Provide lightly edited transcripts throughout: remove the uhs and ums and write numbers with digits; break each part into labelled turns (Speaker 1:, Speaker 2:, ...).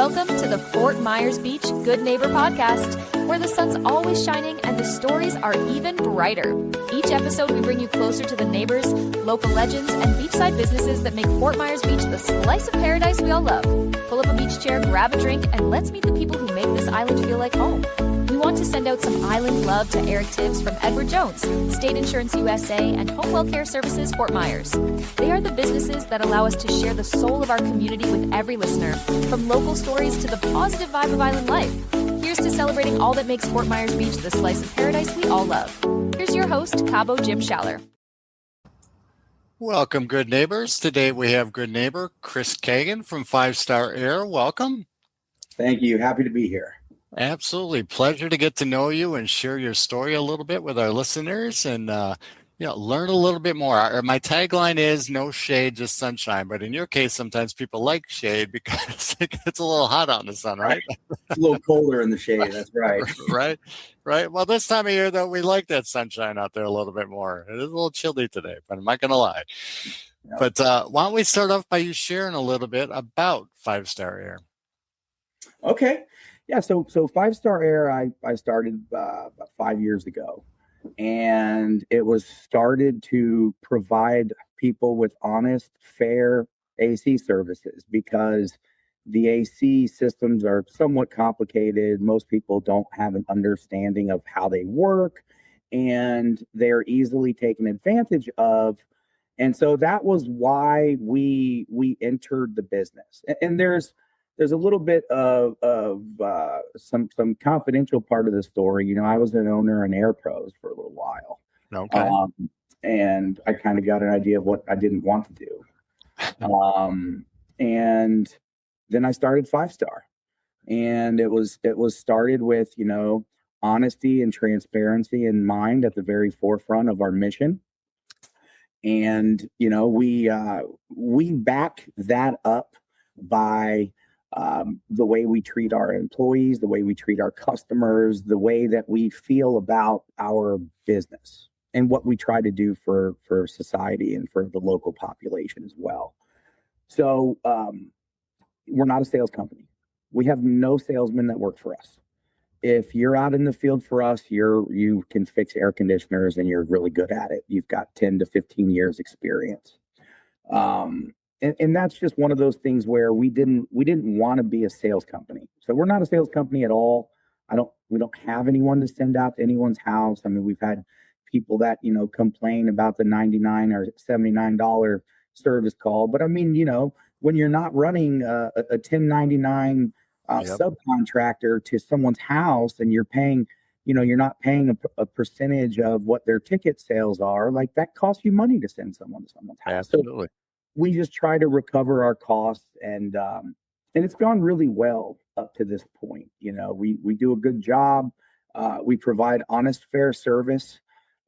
Speaker 1: Welcome to the Fort Myers Beach Good Neighbor podcast, where the sun's always shining and the stories are even brighter. Each episode, we bring you closer to the neighbors, local legends, and beachside businesses that make Fort Myers Beach the slice of paradise we all love. Pull up a beach chair, grab a drink, and let's meet the people who make this island feel like home. We want to send out some island love to Eric Tibbs from Edward Jones, State Insurance USA, and Home Well Care Services Fort Myers. They are the businesses that allow us to share the soul of our community with every listener, from local stories to the positive vibe of island life. Here's to celebrating all that makes Fort Myers Beach the slice of paradise we all love. Here's your host, Cabo Jim Schaller.
Speaker 2: Welcome, good neighbors. Today we have good neighbor Chris Kagan from 5-Star Air. Welcome.
Speaker 3: Thank you. Happy to be here.
Speaker 2: Absolutely. Pleasure to get to know you and share your story a little bit with our listeners and learn a little bit more. My tagline is no shade, just sunshine. But in your case, sometimes people like shade because it gets a little hot out in the sun, right?
Speaker 3: It's a little colder in the shade. That's right.
Speaker 2: Right. Well, this time of year, though, we like that sunshine out there a little bit more. It is a little chilly today, but I'm not going to lie. Yep. But why don't we start off by you sharing a little bit about 5-Star Air?
Speaker 3: Okay. Yeah, so 5-Star Air, I started about 5 years ago, and it was started to provide people with honest, fair AC services because the AC systems are somewhat complicated. Most people don't have an understanding of how they work, and they're easily taken advantage of. And so that was why we entered the business. And there's a little bit of some confidential part of the story. You know, I was an owner in Air Pros for a little while.
Speaker 2: Okay.
Speaker 3: And I kind of got an idea of what I didn't want to do. And then I started 5-Star. And it was started with, honesty and transparency in mind at the very forefront of our mission. And, we back that up by the way we treat our employees, the way we treat our customers, the way that we feel about our business and what we try to do for society and for the local population as well. So we're not a sales company. We have no salesmen that work for us. If you're out in the field for us, you can fix air conditioners and you're really good at it. You've got 10 to 15 years experience. And that's just one of those things where we didn't want to be a sales company. So we're not a sales company at all. We don't have anyone to send out to anyone's house. I mean, we've had people that, complain about the $99 or $79 service call. But I mean, when you're not running a 1099 subcontractor to someone's house and you're paying, you're not paying a percentage of what their ticket sales are, like that costs you money to send someone to someone's house.
Speaker 2: Absolutely.
Speaker 3: So we just try to recover our costs, and it's gone really well up to this point. We do a good job. We provide honest, fair service,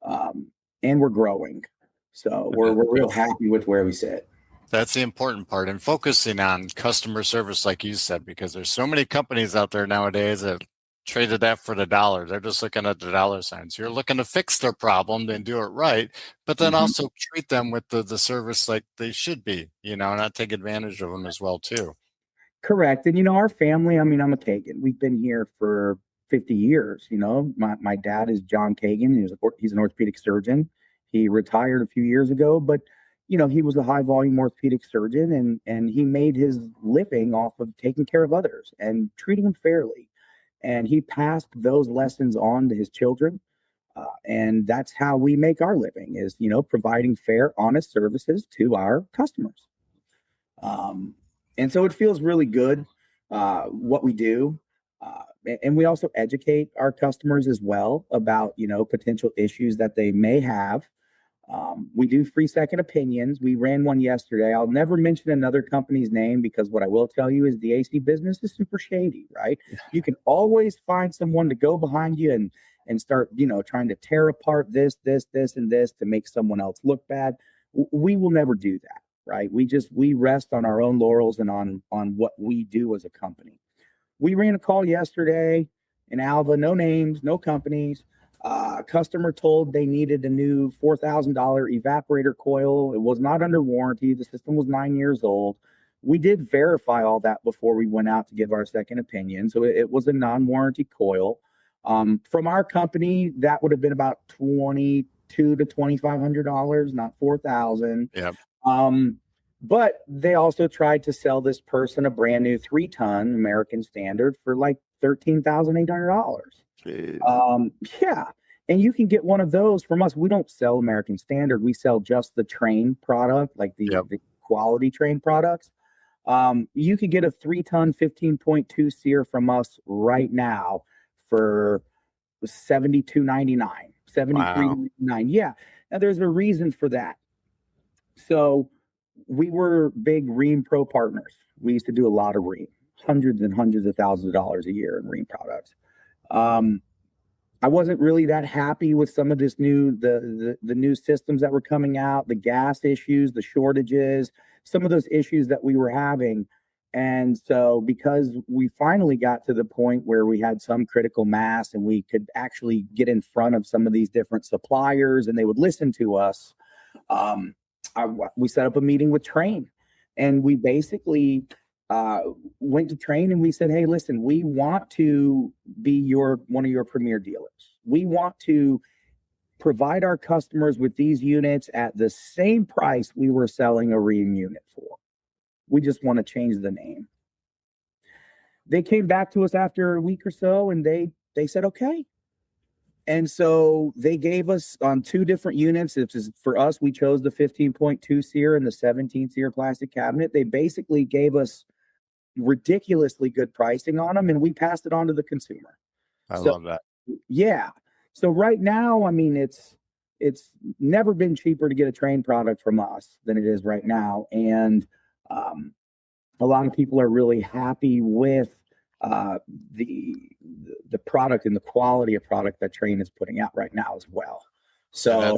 Speaker 3: and we're growing. So we're real happy with where we sit.
Speaker 2: That's the important part, and focusing on customer service, like you said, because there's so many companies out there nowadays that traded that for the dollar. They're just looking at the dollar signs. You're looking to fix their problem and do it right, but then also treat them with the service like they should be, not take advantage of them as well too.
Speaker 3: Correct. And, our family, I'm a Kagan. We've been here for 50 years. My dad is John Kagan. He's an orthopedic surgeon. He retired a few years ago, but he was a high volume orthopedic surgeon and he made his living off of taking care of others and treating them fairly. And he passed those lessons on to his children. And that's how we make our living is, providing fair, honest services to our customers. And so it feels really good what we do. And we also educate our customers as well about, potential issues that they may have. We do free second opinions. We ran one yesterday. I'll never mention another company's name because what I will tell you is the AC business is super shady, right? You can always find someone to go behind you and start, trying to tear apart this, and this to make someone else look bad. We will never do that, right? We rest on our own laurels and on what we do as a company. We ran a call yesterday in Alva, no names, no companies. Customer told they needed a new $4,000 evaporator coil. It was not under warranty. The system was 9 years old. we did verify all that before we went out to give our second opinion. So it was a non-warranty coil. From our company, that would have been about $2,200 to $2,500, not $4,000.
Speaker 2: Yep.
Speaker 3: But they also tried to sell this person a brand new 3-ton American Standard for like $13,800. Yeah. And you can get one of those from us. We don't sell American Standard. We sell just the Train product, like the quality Train products. You could get a 3-ton 15.2 SEER from us right now for $72.99, $73.99. Yeah. Now there's a reason for that. So we were big Rheem Pro partners. We used to do a lot of Rheem, hundreds and hundreds of thousands of dollars a year in Rheem products. I wasn't really that happy with some of this the new systems that were coming out, the gas issues, the shortages, some of those issues that we were having. And so because we finally got to the point where we had some critical mass and we could actually get in front of some of these different suppliers and they would listen to us, we set up a meeting with Train, and we basically went to Train and we said, hey, listen, we want to be one of your premier dealers. We want to provide our customers with these units at the same price we were selling a Rheem unit for. We just want to change the name. They came back to us after a week or so and they said, okay. And so they gave us on 2 different units. For us, we chose the 15.2 SEER and the 17 SEER plastic cabinet. They basically gave us ridiculously good pricing on them, and we passed it on to the consumer.
Speaker 2: I love that.
Speaker 3: Yeah. So right now, I mean, it's never been cheaper to get a Train product from us than it is right now. And a lot of people are really happy with the product and the quality of product that Train is putting out right now as well. So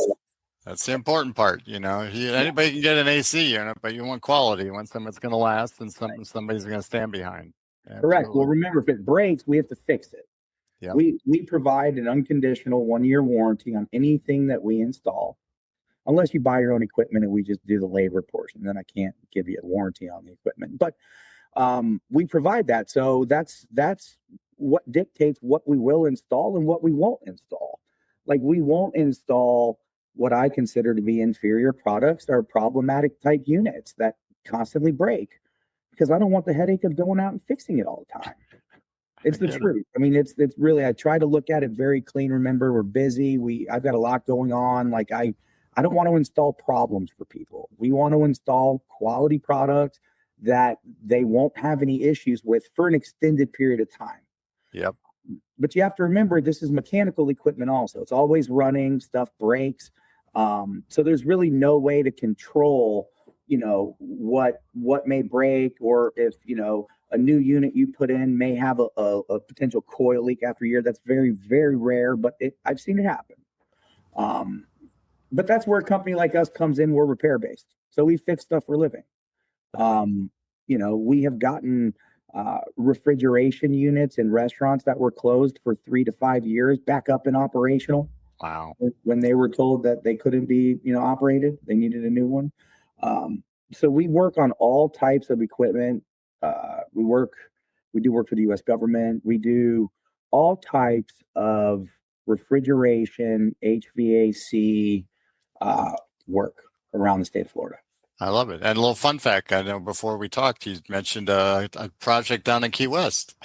Speaker 2: that's the important part. Anybody can get an AC unit, but you want quality. You want something that's going to last and somebody's going to stand behind. Absolutely.
Speaker 3: Correct. Well, remember, if it breaks, we have to fix it.
Speaker 2: Yep.
Speaker 3: We provide an unconditional 1-year warranty on anything that we install, unless you buy your own equipment and we just do the labor portion. Then I can't give you a warranty on the equipment. But we provide that. So that's what dictates what we will install and what we won't install. Like, we won't install what I consider to be inferior products or problematic type units that constantly break, because I don't want the headache of going out and fixing it all the time. It's the truth. I mean, it's really, I try to look at it very clean. Remember, we're busy. I've got a lot going on. Like, I don't want to install problems for people. We want to install quality products that they won't have any issues with for an extended period of time.
Speaker 2: Yep.
Speaker 3: But you have to remember, this is mechanical equipment also. It's always running, stuff breaks. So there's really no way to control, what may break, or if, a new unit you put in may have a potential coil leak after a year. That's very, very rare, but I've seen it happen. But that's where a company like us comes in. We're repair based. So we fix stuff for a living. We have gotten refrigeration units in restaurants that were closed for 3 to 5 years back up and operational.
Speaker 2: Wow.
Speaker 3: When they were told that they couldn't be, operated, they needed a new one. So we work on all types of equipment. We do work for the U.S. government. We do all types of refrigeration, HVAC work around the state of Florida.
Speaker 2: I love it. And a little fun fact, I know before we talked, you mentioned a project down in Key West.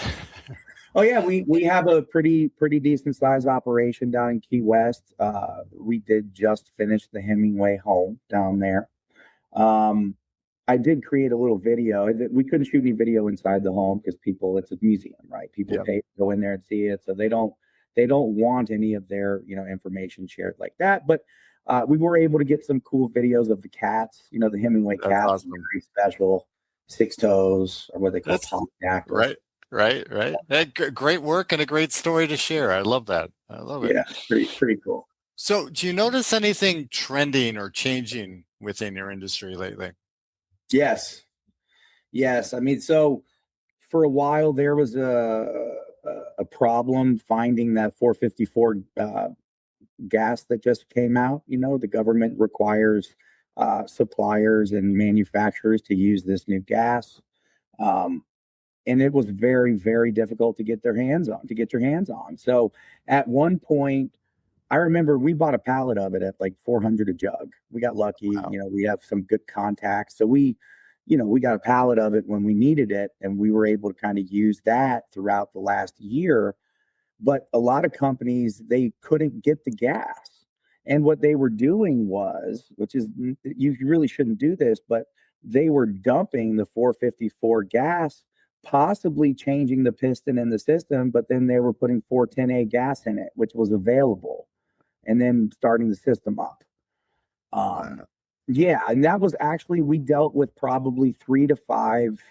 Speaker 3: Oh yeah, we have a pretty decent sized operation down in Key West. We did just finish the Hemingway Home down there. I did create a little video. We couldn't shoot any video inside the home because it's a museum, right? People pay to go in there and see it, so they don't want any of their information shared like that. But we were able to get some cool videos of the cats. The Hemingway cats, awesome. Very special, 6 toes, or what they call polyactors.
Speaker 2: Right. Great work and a great story to share. I love that. I love it.
Speaker 3: Yeah, pretty cool.
Speaker 2: So, do you notice anything trending or changing within your industry lately?
Speaker 3: Yes. I mean, so for a while there was a problem finding that 454 gas that just came out. The government requires suppliers and manufacturers to use this new gas. And it was very, very difficult to get your hands on. So at one point, I remember we bought a pallet of it at like 400 a jug. We got lucky.
Speaker 2: Wow.
Speaker 3: We have some good contacts. So we got a pallet of it when we needed it, and we were able to kind of use that throughout the last year. But a lot of companies, they couldn't get the gas. And what they were doing was, which is, you really shouldn't do this, but they were dumping the 454 gas, possibly changing the piston in the system, but then they were putting 410A gas in it, which was available, and then starting the system up. Yeah, and that was actually, we dealt with probably 3 to 5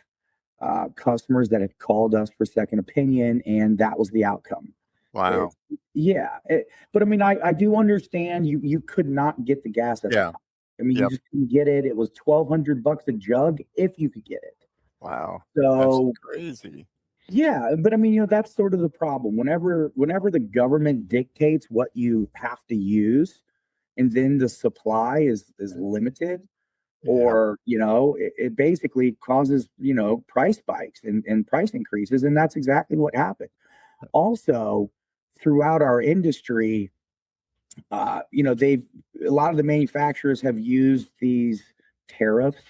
Speaker 3: customers that had called us for second opinion, and that was the outcome.
Speaker 2: Wow.
Speaker 3: But I mean, I do understand you could not get the gas at the time. I mean, you just couldn't get it. It was $1,200 a jug if you could get it.
Speaker 2: Wow.
Speaker 3: So
Speaker 2: that's crazy.
Speaker 3: Yeah, but I mean, that's sort of the problem. Whenever the government dictates what you have to use, and then the supply is limited, or it basically causes price spikes and price increases, and that's exactly what happened. Also, throughout our industry, a lot of the manufacturers have used these tariffs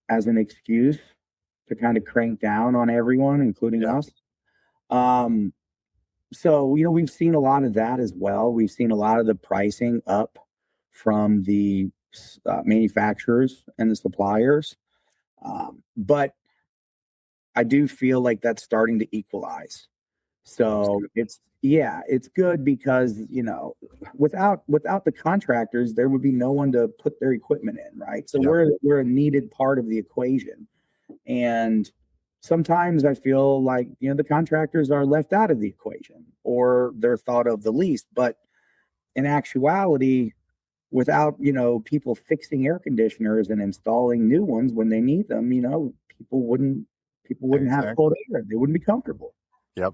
Speaker 3: as an excuse to kind of crank down on everyone, including us. So we've seen a lot of that as well. We've seen a lot of the pricing up from the manufacturers and the suppliers, but I do feel like that's starting to equalize. So it's good because without the contractors, there would be no one to put their equipment in, right? So we're a needed part of the equation, and sometimes I feel like the contractors are left out of the equation, or they're thought of the least. But in actuality, without people fixing air conditioners and installing new ones when they need them, people wouldn't have cold air. They wouldn't be comfortable.
Speaker 2: Yep.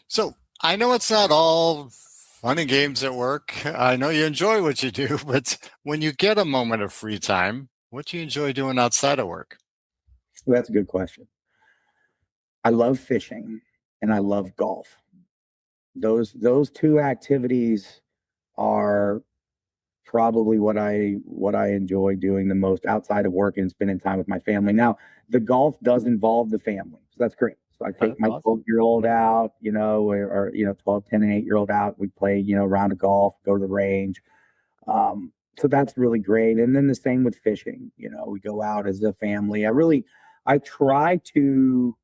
Speaker 2: So I know it's not all fun and games at work. I know you enjoy what you do, but when you get a moment of free time, what do you enjoy doing outside of work?
Speaker 3: Well, that's a good question. I love fishing and I love golf. Those two activities are probably what I enjoy doing the most outside of work and spending time with my family. Now, the golf does involve the family, so that's great. So I take my 12-year-old out, or 12, 10, and 8-year-old out. We play, a round of golf, go to the range. So that's really great. And then the same with fishing. We go out as a family. I try to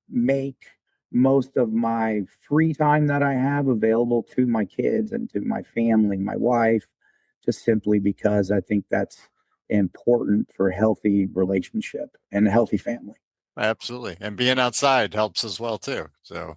Speaker 3: make most of my free time that I have available to my kids and to my family, my wife, just simply because I think that's important for a healthy relationship and a healthy family.
Speaker 2: Absolutely. And being outside helps as well, too. So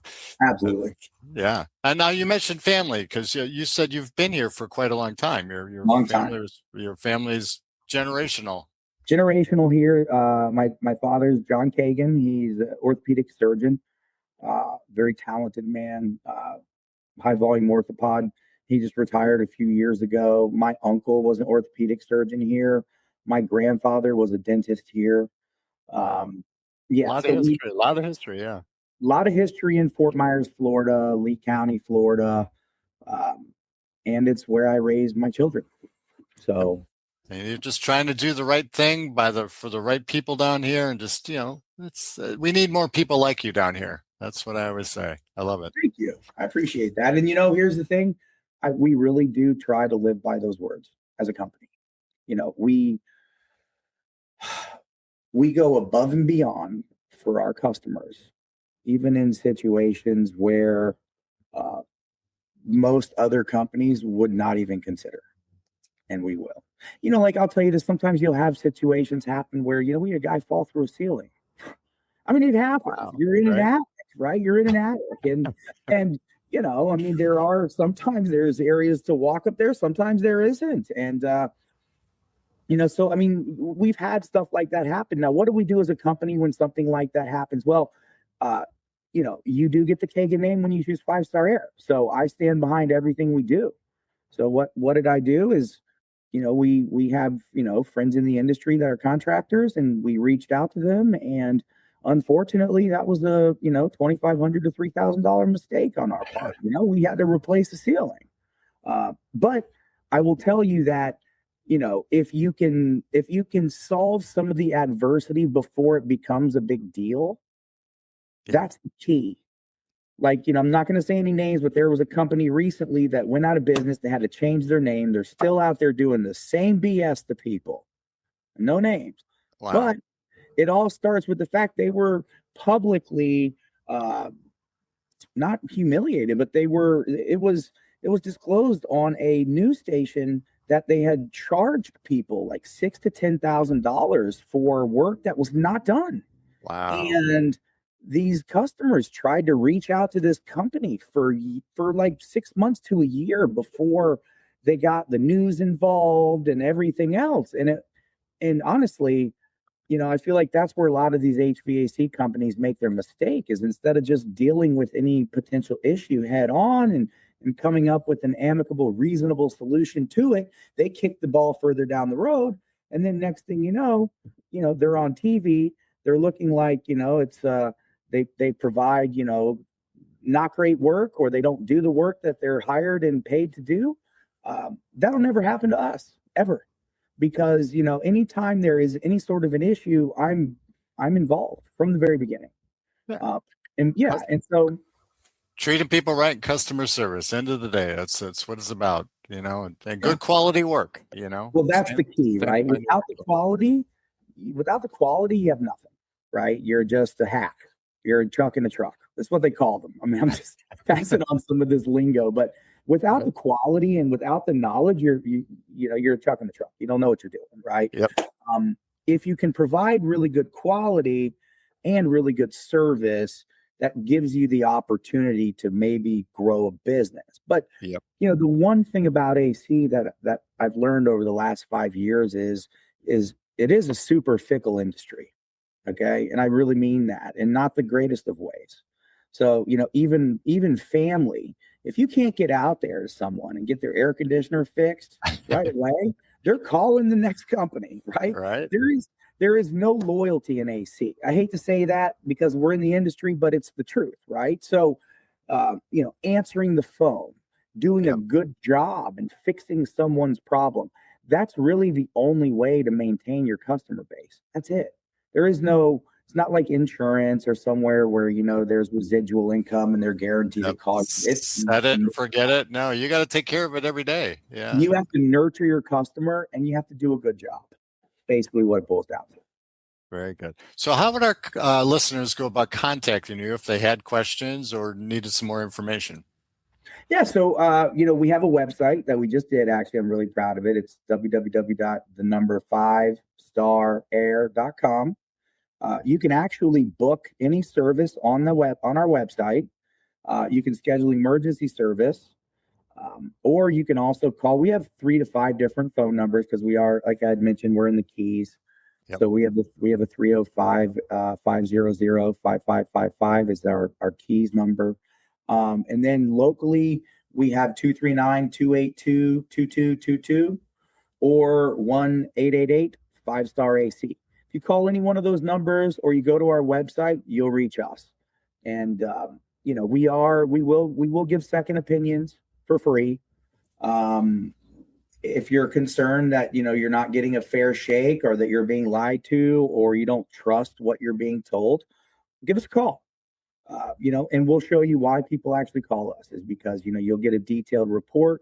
Speaker 3: absolutely.
Speaker 2: Yeah. And now you mentioned family, because you said you've been here for quite a long time. Your family's generational.
Speaker 3: Generational here. My father's John Kagan. He's an orthopedic surgeon. Very talented man, high volume orthopod. He just retired a few years ago. My uncle was an orthopedic surgeon here. My grandfather was a dentist here.
Speaker 2: A lot of history. Yeah.
Speaker 3: A lot of history in Fort Myers, Florida, Lee County, Florida. And it's where I raised my children. So.
Speaker 2: And you're just trying to do the right thing for the right people down here, and just we need more people like you down here. That's what I always say. I love it.
Speaker 3: Thank you. I appreciate that. And here's the thing: we really do try to live by those words as a company. We go above and beyond for our customers, even in situations where most other companies would not even consider, and we will. Like I'll tell you this, sometimes you'll have situations happen where, we had a guy fall through a ceiling. I mean, it happens. Wow. You're in an attic, right? You're in an attic. And sometimes there's areas to walk up there. Sometimes there isn't. And, so, I mean, we've had stuff like that happen. Now, what do we do as a company when something like that happens? Well, you do get the Kagan name when you choose 5-Star Air. So I stand behind everything we do. So what did I do is, we have, friends in the industry that are contractors, and we reached out to them, and unfortunately that was a, $2,500 to $3,000 mistake on our part. We had to replace the ceiling. But I will tell you that, if you can solve some of the adversity before it becomes a big deal, that's the key. Like, I'm not going to say any names, but there was a company recently that went out of business. They had to change their name. They're still out there doing the same BS to people. No names.
Speaker 2: Wow.
Speaker 3: But it all starts with the fact they were publicly not humiliated, but it was disclosed on a news station that they had charged people like $6,000 to $10,000 for work that was not done.
Speaker 2: Wow.
Speaker 3: And these customers tried to reach out to this company for like 6 months to a year before they got the news involved and everything else. And honestly, I feel like that's where a lot of these HVAC companies make their mistake, is instead of just dealing with any potential issue head on and coming up with an amicable, reasonable solution to it, they kick the ball further down the road. And then next thing they're on TV, they're looking like, it's they provide, not great work, or they don't do the work that they're hired and paid to do. That'll never happen to us ever, because, anytime there is any sort of an issue, I'm involved from the very beginning. And so
Speaker 2: treating people right, customer service, end of the day, that's what it's about, and good quality work,
Speaker 3: Well, that's the key, right? Without the quality, you have nothing, right? You're just a hack. You're a truck in a truck. That's what they call them. I mean, I'm just passing on some of this lingo, but without the quality and without the knowledge, you're a truck in a truck. You don't know what you're doing, right?
Speaker 2: Yep.
Speaker 3: If you can provide really good quality and really good service, that gives you the opportunity to maybe grow a business. But the one thing about AC that I've learned over the last 5 years is it is a super fickle industry. Okay. And I really mean that, and not the greatest of ways. So, even family, if you can't get out there to someone and get their air conditioner fixed right away, they're calling the next company, right?
Speaker 2: Right.
Speaker 3: There is no loyalty in AC. I hate to say that because we're in the industry, but it's the truth, right? So, answering the phone, doing a good job and fixing someone's problem, that's really the only way to maintain your customer base. That's it. There is it's not like insurance or somewhere where, there's residual income and they're guaranteed to call.
Speaker 2: It's set it and forget it. No, you got to take care of it every day. Yeah.
Speaker 3: You have to nurture your customer, and you have to do a good job. Basically what it boils down to.
Speaker 2: Very good. So how would our listeners go about contacting you if they had questions or needed some more information?
Speaker 3: Yeah. So, we have a website that we just did. Actually, I'm really proud of it. It's www.5starair.com. You can actually book any service on our website. You can schedule emergency service, or you can also call. We have 3 to 5 different phone numbers because we are, like I had mentioned, we're in the Keys. Yep. So we have a 305-500-5555 is our Keys number. And then locally, we have 239-282-2222 or 1-888-5-STAR-AC. If you call any one of those numbers or you go to our website, you'll reach us. And we will give second opinions for free. If you're concerned that you're not getting a fair shake, or that you're being lied to, or you don't trust what you're being told, give us a call. And we'll show you why people actually call us, is because you'll get a detailed report.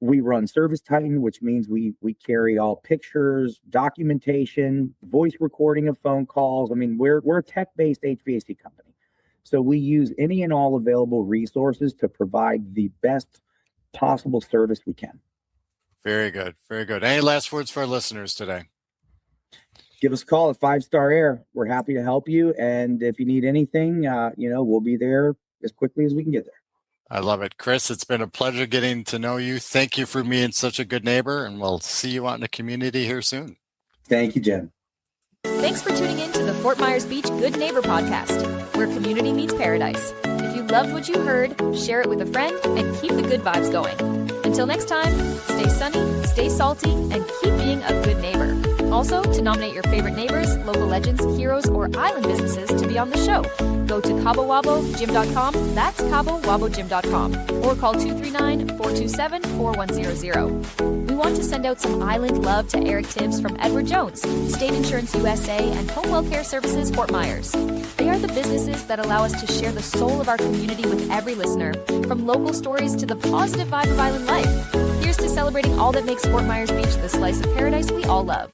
Speaker 3: We run Service Titan, which means we carry all pictures, documentation, voice recording of phone calls. I mean, we're a tech-based HVAC company. So we use any and all available resources to provide the best possible service we can.
Speaker 2: Very good. Very good. Any last words for our listeners today?
Speaker 3: Give us a call at 5-Star Air. We're happy to help you. And if you need anything, we'll be there as quickly as we can get there.
Speaker 2: I love it. Chris, it's been a pleasure getting to know you. Thank you for being such a good neighbor, and we'll see you out in the community here soon.
Speaker 3: Thank you, Jim.
Speaker 1: Thanks for tuning in to the Fort Myers Beach Good Neighbor podcast, where community meets paradise. If you loved what you heard, share it with a friend and keep the good vibes going. Until next time, stay sunny, stay salty, and keep being a good neighbor. Also, to nominate your favorite neighbors, local legends, heroes, or island businesses to be on the show, go to CaboWaboGym.com, that's CaboWaboGym.com, or call 239-427-4100. We want to send out some island love to Eric Tibbs from Edward Jones, State Insurance USA, and Home Wellcare Services Fort Myers. They are the businesses that allow us to share the soul of our community with every listener, from local stories to the positive vibe of island life. Here's to celebrating all that makes Fort Myers Beach the slice of paradise we all love.